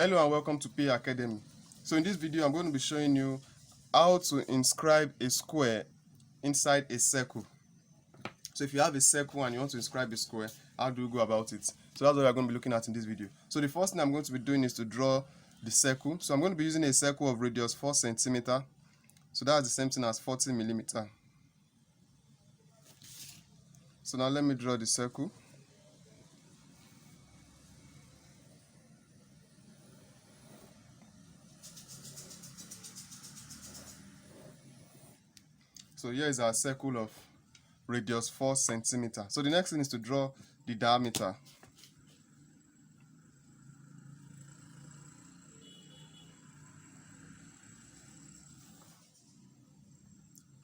Hello and welcome to PA Academy. So in this video I'm going to be showing you how to inscribe a square inside a circle. So if you have a circle and you want to inscribe a square, how do you go about it? So that's what we're going to be looking at in this video. So the first thing I'm going to be doing is to draw the circle. So I'm going to be using a circle of radius 4 centimeter. So that's the same thing as 40 millimeter. So now let me draw the circle. So here is our circle of radius 4 centimeter. So the next thing is to draw the diameter.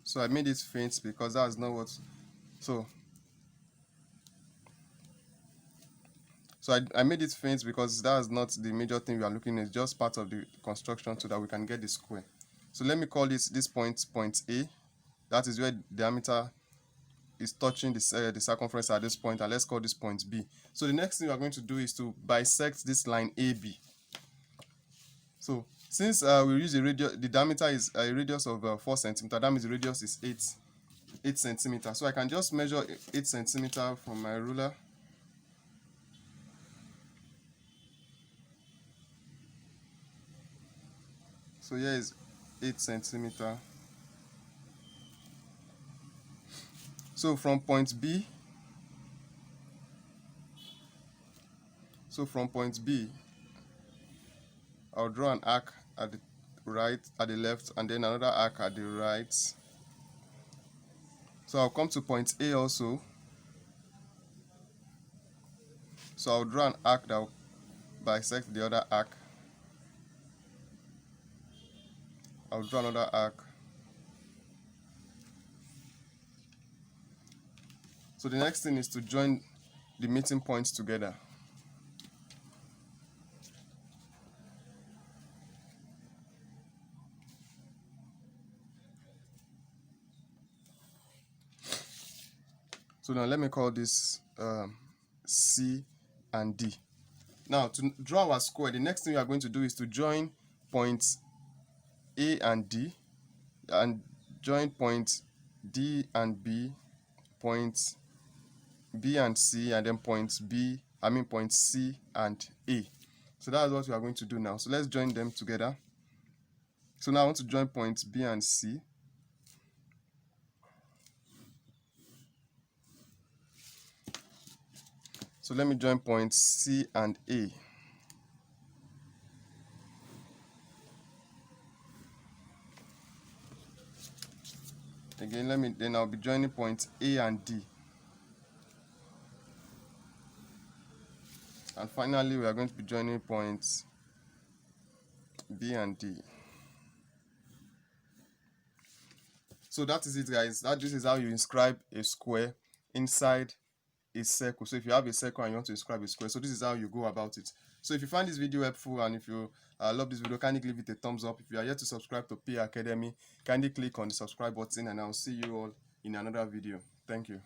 So I made it faint because that's not what. So I made it faint because that's not the major thing we are looking at. It's just part of the construction so that we can get the square. So let me call this point A. That is where the diameter is touching the circumference at this point, and let's call this point B. So the next thing we are going to do is to bisect this line AB. So since we use a radius, the diameter is a radius of 4 centimeter. That means the radius is 8 centimeter. So I can just measure 8 centimeter from my ruler. So here is 8 centimeter. So from point B, I'll draw an arc at the right, at the left, and then another arc at the right. So I'll come to point A also. So I'll draw an arc that will bisect the other arc. I'll draw another arc. So the next thing is to join the meeting points together. So now let me call this C and D. Now to draw our square, the next thing we are going to do is to join points A and D, and join points D and B, points B and C, and then points C and A. So that's what we are going to do now. So let's join them together. So now I want to join points B and C. So let me join points C and A. Again, then I'll be joining points A and D. And finally, we are going to be joining points B and D. So that is it, guys. This is how you inscribe a square inside a circle. So if you have a circle and you want to inscribe a square, so this is how you go about it. So if you find this video helpful, and if you love this video, kindly give it a thumbs up. If you are yet to subscribe to PA Academy, kindly click on the subscribe button, and I'll see you all in another video. Thank you.